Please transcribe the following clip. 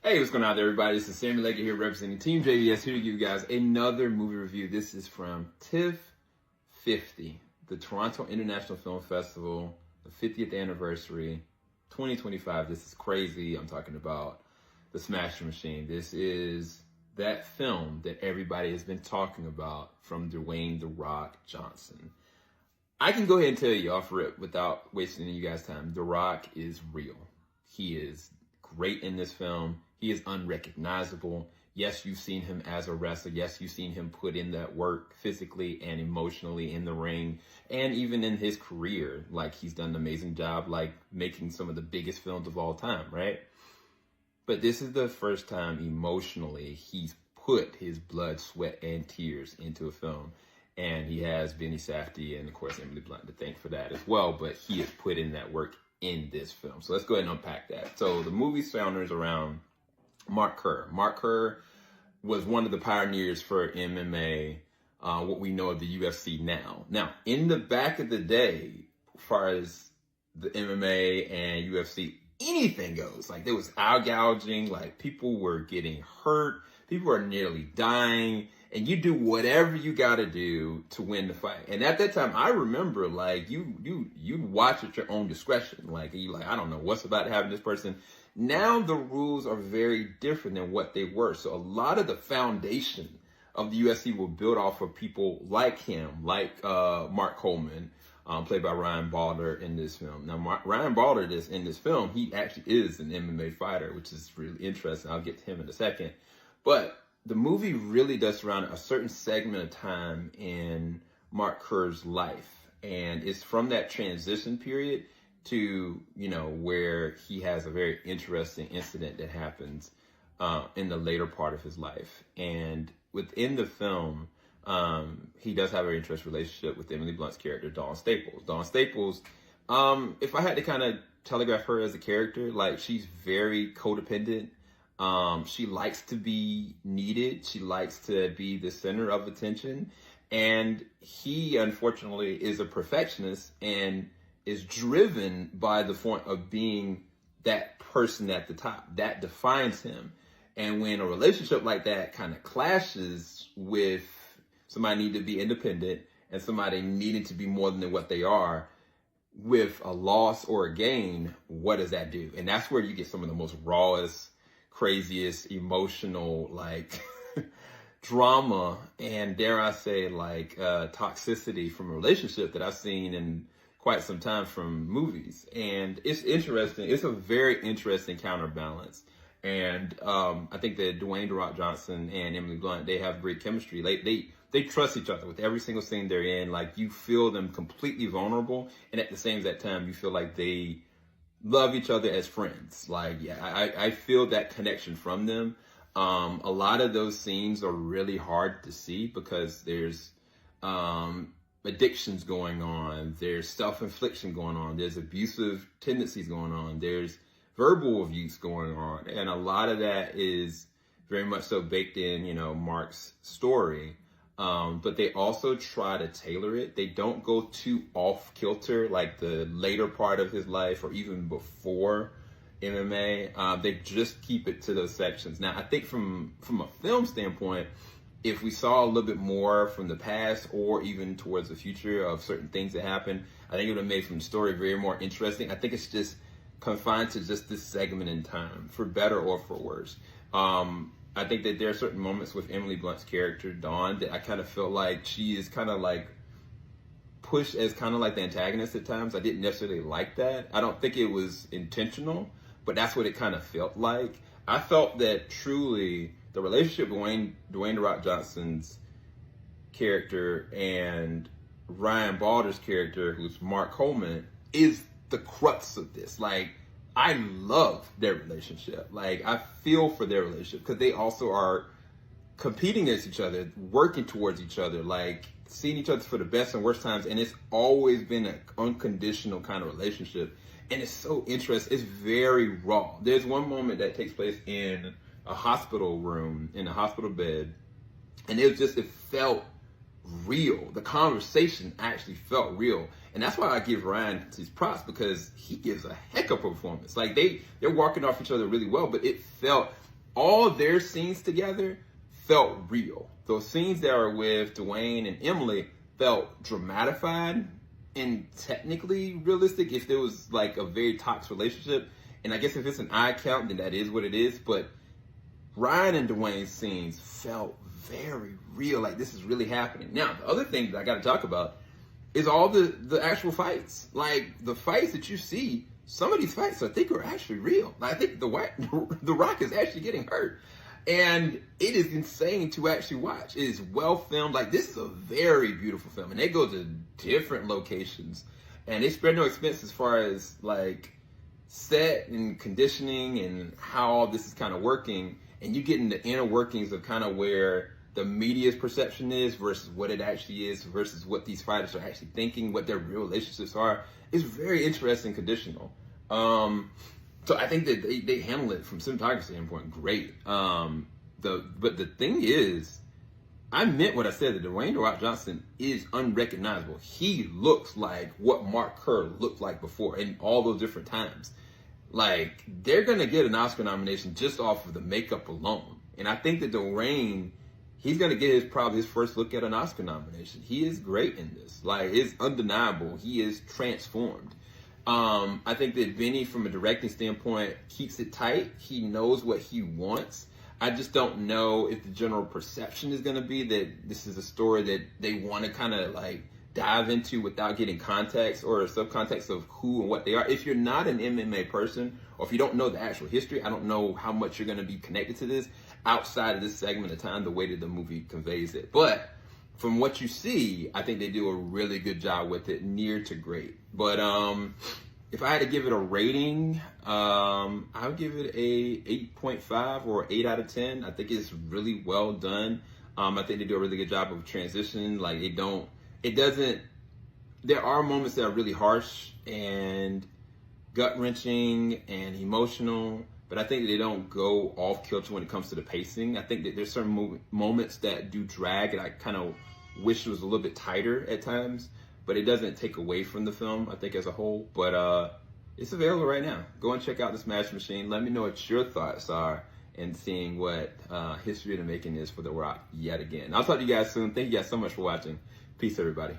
Hey, what's going on there, everybody? This is Sammy Leggett here representing TeamJVS, here to give you guys another movie review. This is from TIFF 50, the Toronto International Film Festival, the 50th anniversary, 2025. This is crazy. I'm talking about The Smasher Machine. This is that film that everybody has been talking about from Dwayne "The Rock" Johnson. I can go ahead and tell you off rip without wasting you guys' time. The Rock is real. He is great in this film. He is unrecognizable. Yes, you've seen him as a wrestler. Yes, you've seen him put in that work physically and emotionally in the ring, and even in his career. Like, he's done an amazing job, like making some of the biggest films of all time, right? But this is the first time emotionally he's put his blood, sweat, and tears into a film. And he has Benny Safdie and, of course, Emily Blunt to thank for that as well. But he has put in that work in this film. So let's go ahead and unpack that. So the movie centers around Mark Kerr. Mark Kerr was one of the pioneers for MMA, what we know of the UFC now. Now, in the back of the day, as far as the MMA and UFC, anything goes. Like, there was eye gouging, like people were getting hurt, people were nearly dying, and you do whatever you got to do to win the fight. And at that time, I remember, like, you'd watch at your own discretion. Like, you like, I don't know what's about to happen to this person. Now the rules are very different than what they were. So a lot of the foundation of the UFC will build off of people like him, like Mark Coleman, played by Ryan Bader in this film. Now, Ryan Bader in this film, he actually is an MMA fighter, which is really interesting. I'll get to him in a second. But the movie really does surround a certain segment of time in Mark Kerr's life. And it's from that transition period to, you know, where he has a very interesting incident that happens in the later part of his life. And within the film, he does have a very interesting relationship with Emily Blunt's character, Dawn Staples. Dawn Staples, if I had to kind of telegraph her as a character, like, she's very codependent. She likes to be needed. She likes to be the center of attention. And he, unfortunately, is a perfectionist and is driven by the point of being that person at the top. That defines him. And when a relationship like that kind of clashes with somebody needing to be independent and somebody needing to be more than what they are, with a loss or a gain, what does that do? And that's where you get some of the most rawest, craziest, emotional, like, drama and, dare I say, like, toxicity from a relationship that I've seen in quite some time from movies. And it's interesting. It's a very interesting counterbalance. And I think that Dwayne "The Rock" Johnson and Emily Blunt, they have great chemistry. They trust each other with every single scene they're in. Like, you feel them completely vulnerable, and at the same time, you feel like they love each other as friends. Like, yeah, I feel that connection from them. A lot of those scenes are really hard to see because there's addictions going on, there's self-infliction going on, there's abusive tendencies going on, there's verbal abuse going on, and a lot of that is very much so baked in, you know, Mark's story. But they also try to tailor it. They don't go too off kilter like the later part of his life or even before MMA. They just keep it to those sections. Now, I think from a film standpoint, if we saw a little bit more from the past or even towards the future of certain things that happen, I think it would have made from the story very more interesting. I think it's just confined to just this segment in time, for better or for worse. I think that there are certain moments with Emily Blunt's character, Dawn, that I kind of feel like she is kind of like pushed as kind of like the antagonist at times. I didn't necessarily like that. I don't think it was intentional, but that's what it kind of felt like. I felt that truly the relationship Dwayne "The Rock" Johnson's character and Ryan Bader's character, who's Mark Coleman, is the crux of this. Like, I love their relationship. Like, I feel for their relationship because they also are competing against each other, working towards each other, like seeing each other for the best and worst times. And it's always been an unconditional kind of relationship. And it's so interesting. It's very raw. There's one moment that takes place in a hospital room, in a hospital bed, and it felt real. The conversation actually felt real. And that's why I give Ryan his props, because he gives a heck of a performance. Like they're walking off each other really well, but it felt, all their scenes together felt real. Those scenes that are with Dwayne and Emily felt dramatified and technically realistic if there was like a very toxic relationship. And I guess if it's an eye count, then that is what it is. But Ryan and Dwayne's scenes felt very real, like this is really happening. Now, the other thing that I got to talk about is all the actual fights. Like the fights that you see, some of these fights I think are actually real. Like, I think the Rock is actually getting hurt. And it is insane to actually watch. It is well filmed. Like, this is a very beautiful film. And they go to different locations. And they spread no expense as far as, like, set and conditioning and how all this is kind of working. And you get in the inner workings of kind of where the media's perception is versus what it actually is versus what these fighters are actually thinking, what their real relationships are. It's very interesting conditional. So I think that they handle it from cinematography standpoint great. But the thing is, I meant what I said, that Dwayne "The Rock" Johnson is unrecognizable. He looks like what Mark Kerr looked like before in all those different times. Like, they're going to get an Oscar nomination just off of the makeup alone. And I think that Dwayne, he's going to get probably his first look at an Oscar nomination. He is great in this. Like, it's undeniable. He is transformed. I think that Benny, from a directing standpoint, keeps it tight. He knows what he wants. I just don't know if the general perception is going to be that this is a story that they want to kind of like dive into without getting context or subcontext of who and what they are. If you're not an MMA person, or if you don't know the actual history, I don't know how much you're going to be connected to this outside of this segment of time, the way that the movie conveys it. But from what you see, I think they do a really good job with it, near to great. But if I had to give it a rating, I would give it a 8.5 or 8 out of 10. I think it's really well done. I think they do a really good job of transition. Like, there are moments that are really harsh and gut-wrenching and emotional, but I think that they don't go off kilter when it comes to the pacing. I think that there's certain moments that do drag, and I kind of wish it was a little bit tighter at times, but it doesn't take away from the film, I think, as a whole. But it's available right now. Go and check out The Smash Machine. Let me know what your thoughts are in seeing what history of the making is for The Rock yet again. I'll talk to you guys soon. Thank you guys so much for watching. Peace, everybody.